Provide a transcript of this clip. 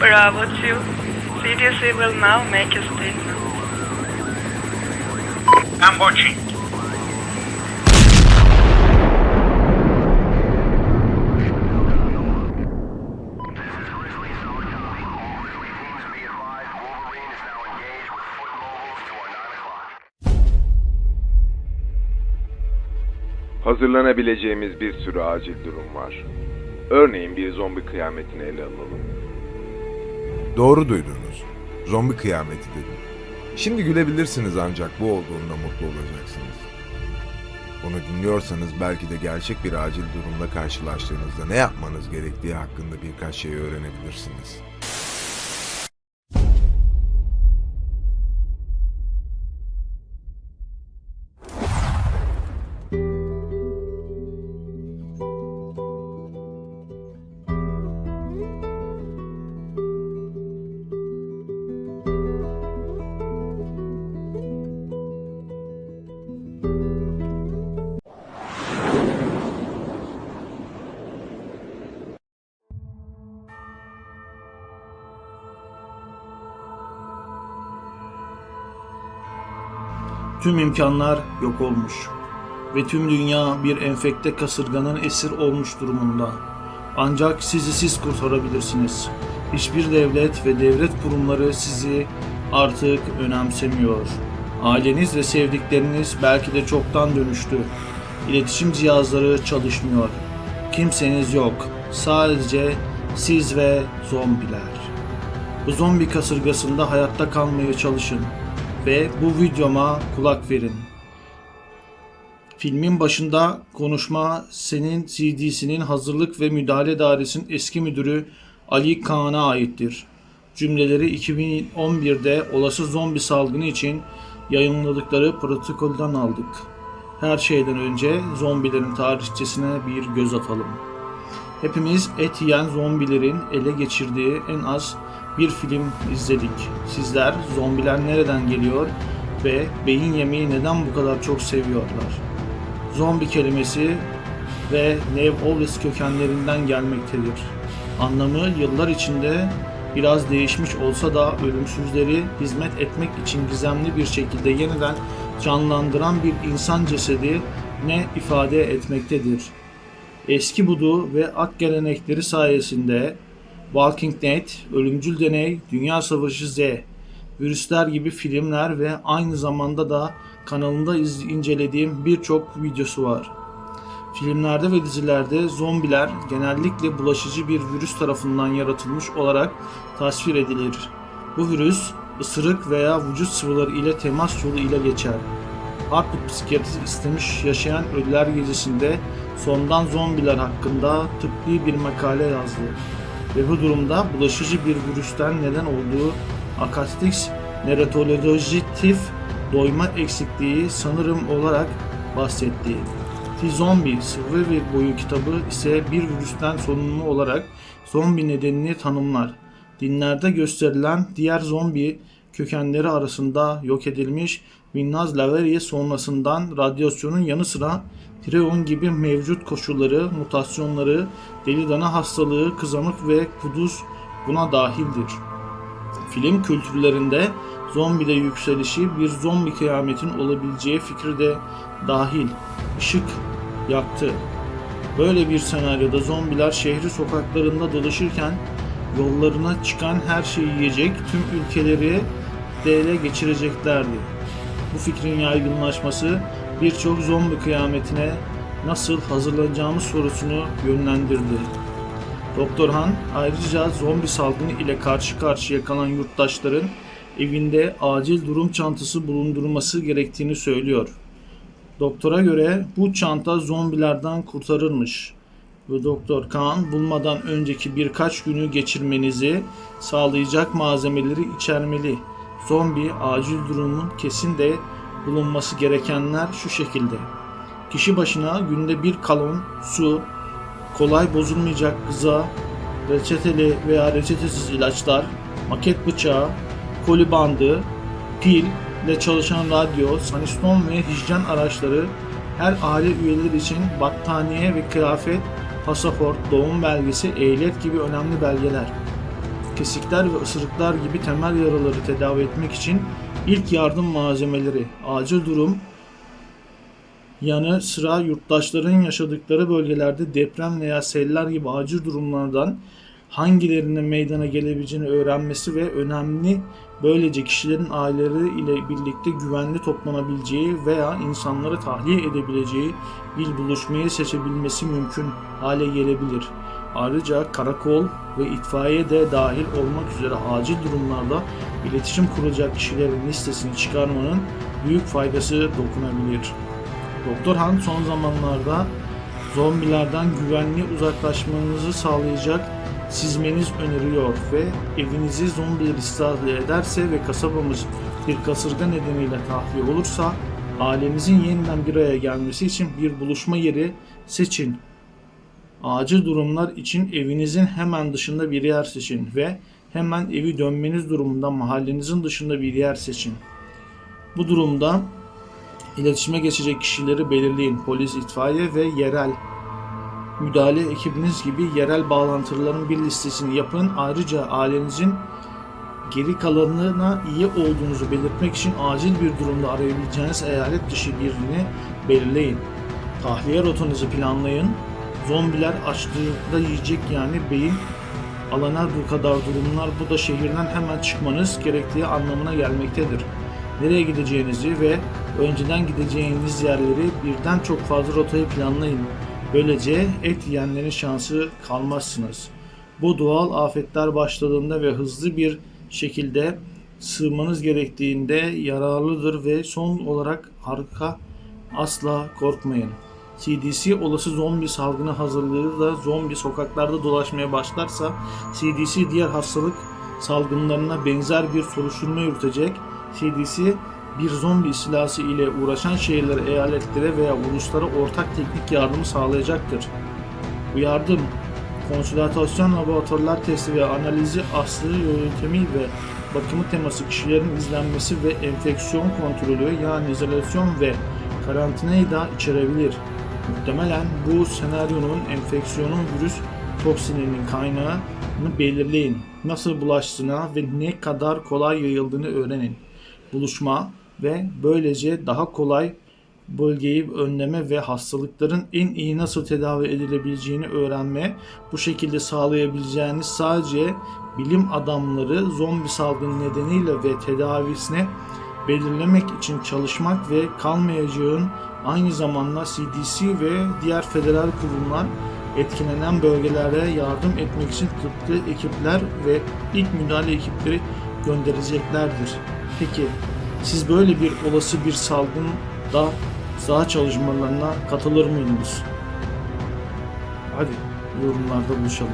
Bravo 2. CDC will now make a statement. I'm watching. Hazırlanabileceğimiz bir sürü acil durum var. Örneğin bir zombi kıyametini ele alalım. Doğru duydunuz. Zombi kıyameti dedim. Şimdi gülebilirsiniz ancak bu olduğunda mutlu olacaksınız. Bunu dinliyorsanız belki de gerçek bir acil durumla karşılaştığınızda ne yapmanız gerektiği hakkında birkaç şey öğrenebilirsiniz. Tüm imkanlar yok olmuş ve tüm dünya bir enfekte kasırganın esir olmuş durumunda. Ancak siz kurtarabilirsiniz. Hiçbir devlet ve devlet kurumları sizi artık önemsemiyor. Aileniz ve sevdikleriniz belki de çoktan dönüştü. İletişim cihazları çalışmıyor. Kimseniz yok. Sadece siz ve zombiler. Bu zombi kasırgasında hayatta kalmaya çalışın. Ve bu videoma kulak verin. Filmin başında konuşma senin CDC'nin Hazırlık ve Müdahale Dairesi'nin eski müdürü Ali Kaan'a aittir. Cümleleri 2011'de olası zombi salgını için yayınladıkları protokolden aldık. Her şeyden önce zombilerin tarihçesine bir göz atalım. Hepimiz et yiyen zombilerin ele geçirdiği en az bir film izledik. Sizler zombiler nereden geliyor ve beyin yemeği neden bu kadar çok seviyorlar? Zombi kelimesi ve New Orleans kökenlerinden gelmektedir. Anlamı yıllar içinde biraz değişmiş olsa da ölümsüzleri hizmet etmek için gizemli bir şekilde yeniden canlandıran bir insan cesedi ne ifade etmektedir. Eski budu ve ak gelenekleri sayesinde Walking Dead, Ölümcül Deney, Dünya Savaşı Z, virüsler gibi filmler ve aynı zamanda da kanalında incelediğim birçok videosu var. Filmlerde ve dizilerde zombiler genellikle bulaşıcı bir virüs tarafından yaratılmış olarak tasvir edilir. Bu virüs ısırık veya vücut sıvıları ile temas yolu ile geçer. Hartford psikiyatrist istemiş yaşayan ölüler gecesinde sondan zombiler hakkında tıbbi bir makale yazdı. Ve bu durumda bulaşıcı bir virüsten neden olduğu akastiks neratolojitif doyma eksikliği sanırım olarak bahsetti. T-Zombie Survivor boyu kitabı ise bir virüsten sorumlu olarak zombi nedenini tanımlar. Dinlerde gösterilen diğer zombi kökenleri arasında yok edilmiş Winnaz Laveriye sonrasından radyasyonun yanı sıra Prion gibi mevcut koşulları, mutasyonları, deli dana hastalığı, kızamık ve kuduz buna dahildir. Film kültürlerinde zombide yükselişi bir zombi kıyametin olabileceği fikri de dahil. Işık yaktı. Böyle bir senaryoda zombiler şehri sokaklarında dolaşırken yollarına çıkan her şeyi yiyecek, tüm ülkeleri de ele geçireceklerdi. Bu fikrin yaygınlaşması birçok zombi kıyametine nasıl hazırlanacağımız sorusunu yönlendirdi. Doktor Han ayrıca zombi salgını ile karşı karşıya kalan yurttaşların evinde acil durum çantası bulundurması gerektiğini söylüyor. Doktora göre bu çanta zombilerden kurtarırmış ve Doktor Kaan bulmadan önceki birkaç günü geçirmenizi sağlayacak malzemeleri içermeli. Zombi acil durumun kesin de bulunması gerekenler şu şekilde. Kişi başına günde bir galon su, kolay bozulmayacak gıza, reçeteli veya reçetesiz ilaçlar, maket bıçağı, koli bandı, pil ile çalışan radyo, saniston ve hijyen araçları, her aile üyeleri için battaniye ve kıyafet, pasaport, doğum belgesi, ehliyet gibi önemli belgeler. kesikler ve ısırıklar gibi temel yaraları tedavi etmek için ilk yardım malzemeleri, acil durum yanı sıra yurttaşların yaşadıkları bölgelerde deprem veya seller gibi acil durumlardan hangilerinin meydana gelebileceğini öğrenmesi ve önemli, böylece kişilerin aileleri ile birlikte güvenli toplanabileceği veya insanları tahliye edebileceği bir buluşmayı seçebilmesi mümkün hale gelebilir. Ayrıca karakol ve itfaiye de dahil olmak üzere acil durumlarda iletişim kuracak kişilerin listesini çıkarmanın büyük faydası dokunabilir. Doktor Han son zamanlarda zombilerden güvenli uzaklaşmanızı sağlayacak çizmeniz öneriyor ve evinizi zombiler istihare ederse ve kasabamız bir kasırga nedeniyle tahliye olursa ailenizin yeniden bir araya gelmesi için bir buluşma yeri seçin. Acil durumlar için evinizin hemen dışında bir yer seçin ve hemen evi dönmeniz durumunda mahallenizin dışında bir yer seçin. Bu durumda iletişime geçecek kişileri belirleyin. Polis, itfaiye ve yerel müdahale ekibiniz gibi yerel bağlantıların bir listesini yapın. Ayrıca ailenizin geri kalanına iyi olduğunuzu belirtmek için acil bir durumda arayabileceğiniz eyalet dışı birini belirleyin. Tahliye rotanızı planlayın. Zombiler açlığında yiyecek yani beyin alanar bu kadar durumlar, bu da şehirden hemen çıkmanız gerektiği anlamına gelmektedir. Nereye gideceğinizi ve önceden gideceğiniz yerleri birden çok fazla rotayı planlayın. Böylece et yiyenlerin şansı kalmazsınız. Bu doğal afetler başladığında ve hızlı bir şekilde sığmanız gerektiğinde yararlıdır ve son olarak asla korkmayın. CDC olası zombi salgını hazırlığı da zombi sokaklarda dolaşmaya başlarsa CDC diğer hastalık salgınlarına benzer bir soruşturma yürütecek. CDC bir zombi istilası ile uğraşan şehirlere, eyaletlere veya uluslara ortak teknik yardımı sağlayacaktır. Bu yardım, konsültasyon, laboratuvarlar testi ve analizi, aslı yöntemi ve bakımı teması, kişilerin izlenmesi ve enfeksiyon kontrolü yani izolasyon ve karantinayı da içerebilir. Muhtemelen bu senaryonun enfeksiyonun virüs toksininin kaynağını belirleyin. Nasıl bulaştığına ve ne kadar kolay yayıldığını öğrenin. Buluşma ve böylece daha kolay bölgeyi önleme ve hastalıkların en iyi nasıl tedavi edilebileceğini öğrenme, bu şekilde sağlayabileceğiniz sadece bilim adamları zombi salgını nedeniyle ve tedavisine belirlemek için çalışmak ve kalmayacağın aynı zamanda CDC ve diğer federal kurumlar etkilenen bölgelere yardım etmek için tıbbi ekipler ve ilk müdahale ekipleri göndereceklerdir. Peki siz böyle bir olası bir salgında saha çalışmalarına katılır mıydınız? Hadi yorumlarda buluşalım.